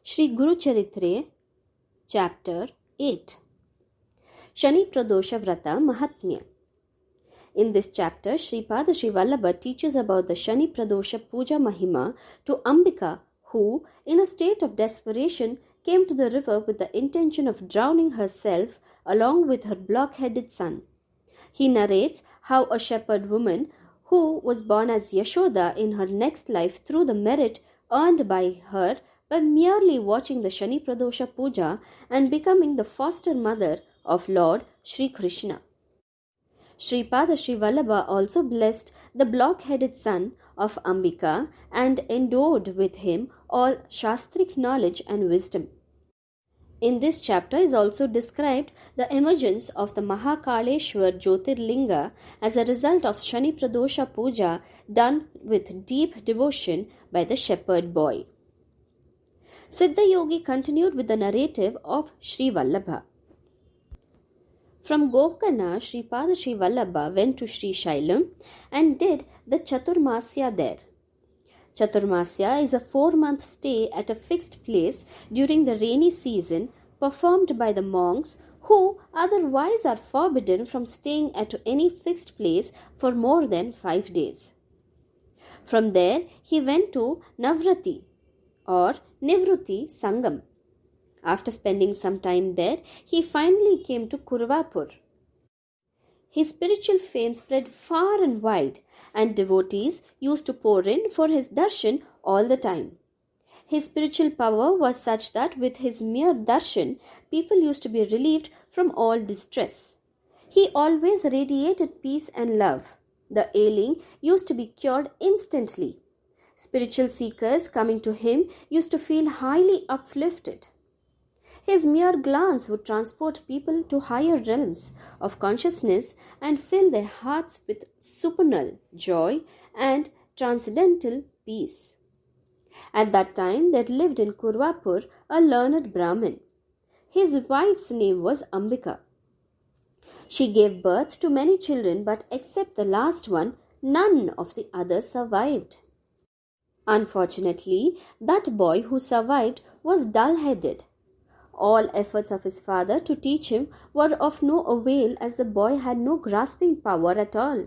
Shri Guru Charitre, Chapter 8, Shani Pradosha Vrata Mahatmya. In this chapter, Sripada Sri Vallabha teaches about the Shani Pradosha Puja Mahima to Ambika, who, in a state of desperation, came to the river with the intention of drowning herself along with her block-headed son. He narrates how a shepherd woman who was born as Yashoda in her next life through the merit earned by her by merely watching the Shani Pradosha Puja and becoming the foster mother of Lord Sri Krishna. Sripada Sri Vallabha also blessed the block-headed son of Ambika and endowed with him all Shastric knowledge and wisdom. In this chapter is also described the emergence of the Mahakaleshwar Jyotirlinga as a result of Shani Pradosha Puja done with deep devotion by the shepherd boy. Siddha Yogi continued with the narrative of Sri Vallabha. From Gokarna, Sripada Sri Vallabha went to Sri Shailam and did the Chaturmasya there. Chaturmasya is a 4-month stay at a fixed place during the rainy season performed by the monks who otherwise are forbidden from staying at any fixed place for more than 5 days. From there, he went to Navrati or Nivruti Sangam. After spending some time there, he finally came to Kurvapur. His spiritual fame spread far and wide, and devotees used to pour in for his darshan all the time. His spiritual power was such that with his mere darshan, people used to be relieved from all distress. He always radiated peace and love. The ailing used to be cured instantly. Spiritual seekers coming to him used to feel highly uplifted. His mere glance would transport people to higher realms of consciousness and fill their hearts with supernal joy and transcendental peace. At that time there lived in Kurvapur a learned Brahmin. His wife's name was Ambika. She gave birth to many children, but except the last one, none of the others survived. Unfortunately, that boy who survived was dull-headed. All efforts of his father to teach him were of no avail, as the boy had no grasping power at all.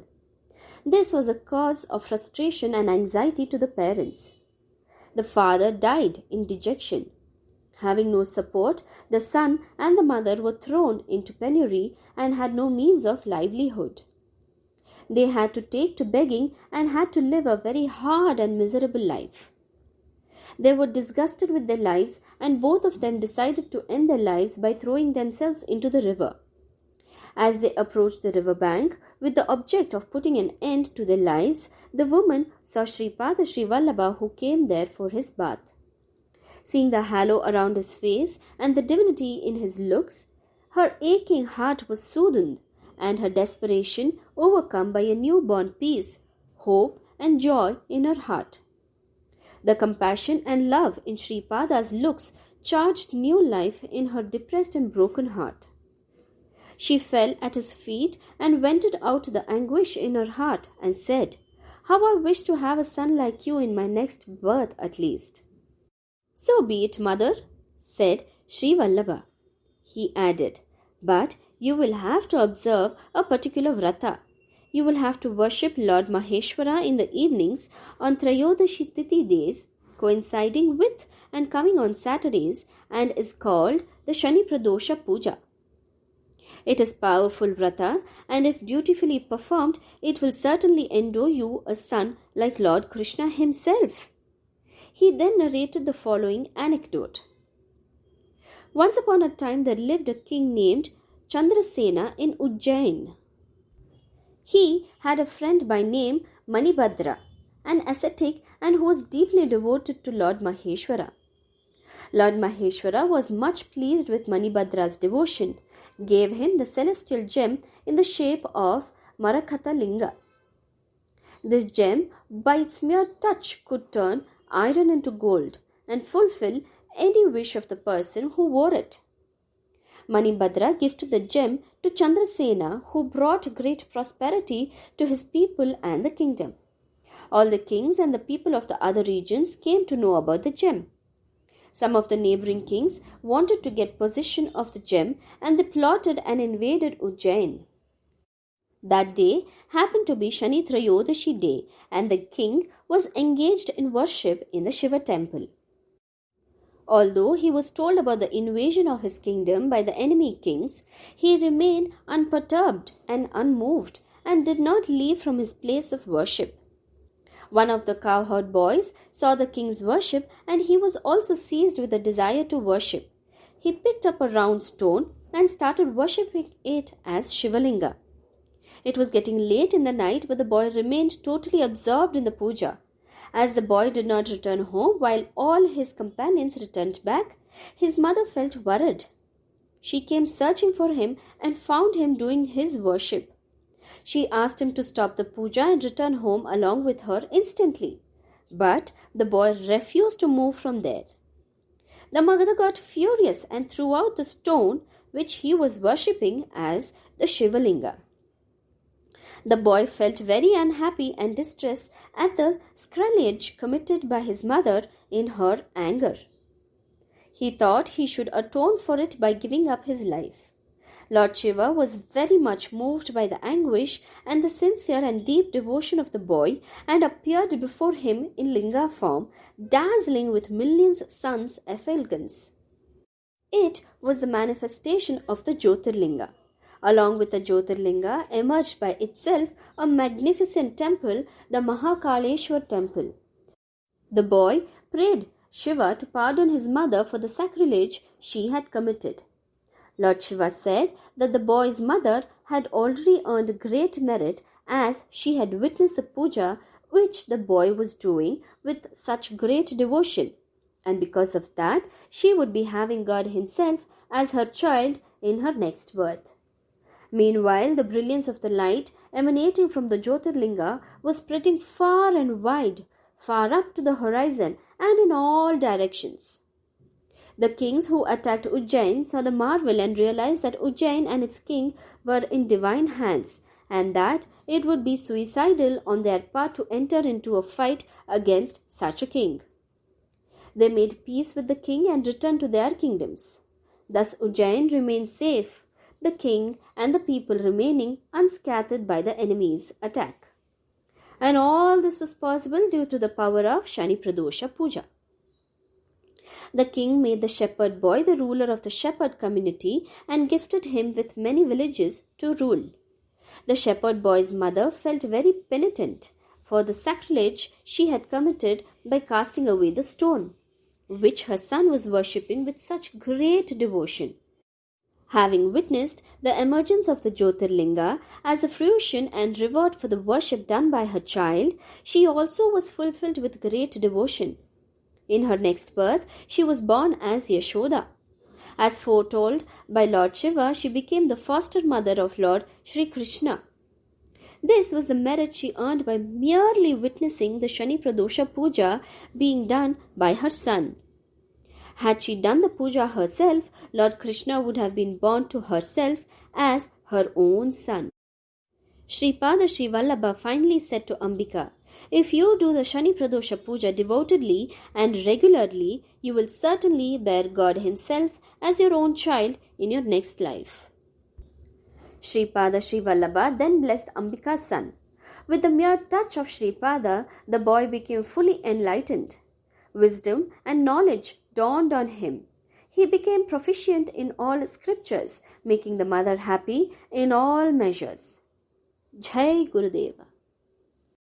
This was a cause of frustration and anxiety to the parents. The father died in dejection. Having no support, the son and the mother were thrown into penury and had no means of livelihood. They had to take to begging and had to live a very hard and miserable life. They were disgusted with their lives, and both of them decided to end their lives by throwing themselves into the river. As they approached the river bank with the object of putting an end to their lives, the woman saw Sripada Sri Vallabha, who came there for his bath. Seeing the halo around his face and the divinity in his looks, her aching heart was soothed and her desperation overcome by a newborn peace, hope and joy in her heart. The compassion and love in Sripada's looks charged new life in her depressed and broken heart. She fell at his feet and vented out the anguish in her heart and said, "How I wish to have a son like you in my next birth at least." "So be it, mother," said Sri Vallabha. He added, "But you will have to observe a particular vrata. You will have to worship Lord Maheshwara in the evenings on Trayodashi Tithi days, coinciding with and coming on Saturdays, and is called the Shani Pradosha Puja. It is powerful vrata, and if dutifully performed, it will certainly endow you a son like Lord Krishna himself." He then narrated the following anecdote. Once upon a time there lived a king named Chandrasena in Ujjain. He had a friend by name Manibhadra, an ascetic and who was deeply devoted to Lord Maheshwara. Lord Maheshwara was much pleased with Manibhadra's devotion, gave him the celestial gem in the shape of Marakatha Linga. This gem, by its mere touch, could turn iron into gold and fulfill any wish of the person who wore it. Manibhadra gifted the gem to Chandrasena, who brought great prosperity to his people and the kingdom. All the kings and the people of the other regions came to know about the gem. Some of the neighboring kings wanted to get possession of the gem and they plotted and invaded Ujjain. That day happened to be Shani Trayodashi day and the king was engaged in worship in the Shiva temple. Although he was told about the invasion of his kingdom by the enemy kings, he remained unperturbed and unmoved and did not leave from his place of worship. One of the cowherd boys saw the king's worship and he was also seized with a desire to worship. He picked up a round stone and started worshipping it as Shivalinga. It was getting late in the night, but the boy remained totally absorbed in the puja. As the boy did not return home while all his companions returned back, his mother felt worried. She came searching for him and found him doing his worship. She asked him to stop the puja and return home along with her instantly. But the boy refused to move from there. The mother got furious and threw out the stone which he was worshipping as the Shivalinga. The boy felt very unhappy and distressed at the sacrilege committed by his mother in her anger. He thought he should atone for it by giving up his life. Lord Shiva was very much moved by the anguish and the sincere and deep devotion of the boy and appeared before him in linga form, dazzling with millions suns' effulgence. It was the manifestation of the Jyotirlinga. Along with the Jyotirlinga emerged by itself a magnificent temple, the Mahakaleshwar temple. The boy prayed Shiva to pardon his mother for the sacrilege she had committed. Lord Shiva said that the boy's mother had already earned great merit as she had witnessed the puja which the boy was doing with such great devotion, and because of that she would be having God himself as her child in her next birth. Meanwhile, the brilliance of the light emanating from the Jyotirlinga was spreading far and wide, far up to the horizon and in all directions. The kings who attacked Ujjain saw the marvel and realized that Ujjain and its king were in divine hands and that it would be suicidal on their part to enter into a fight against such a king. They made peace with the king and returned to their kingdoms. Thus Ujjain remained safe, the king and the people remaining unscathed by the enemy's attack. And all this was possible due to the power of Shani Pradosha Puja. The king made the shepherd boy the ruler of the shepherd community and gifted him with many villages to rule. The shepherd boy's mother felt very penitent for the sacrilege she had committed by casting away the stone, which her son was worshipping with such great devotion. Having witnessed the emergence of the Jyotirlinga as a fruition and reward for the worship done by her child, she also was fulfilled with great devotion. In her next birth, she was born as Yashoda. As foretold by Lord Shiva, she became the foster mother of Lord Sri Krishna. This was the merit she earned by merely witnessing the Shani Pradosha Puja being done by her son. Had she done the puja herself, Lord Krishna would have been born to herself as her own son. Sripada Sri Vallabha finally said to Ambika, "If you do the Shani Pradosha Puja devotedly and regularly, you will certainly bear God himself as your own child in your next life." Sripada Sri Vallabha then blessed Ambika's son. With the mere touch of Sripada, the boy became fully enlightened. Wisdom and knowledge dawned on him. He became proficient in all scriptures, making the mother happy in all measures. Jai Gurudeva.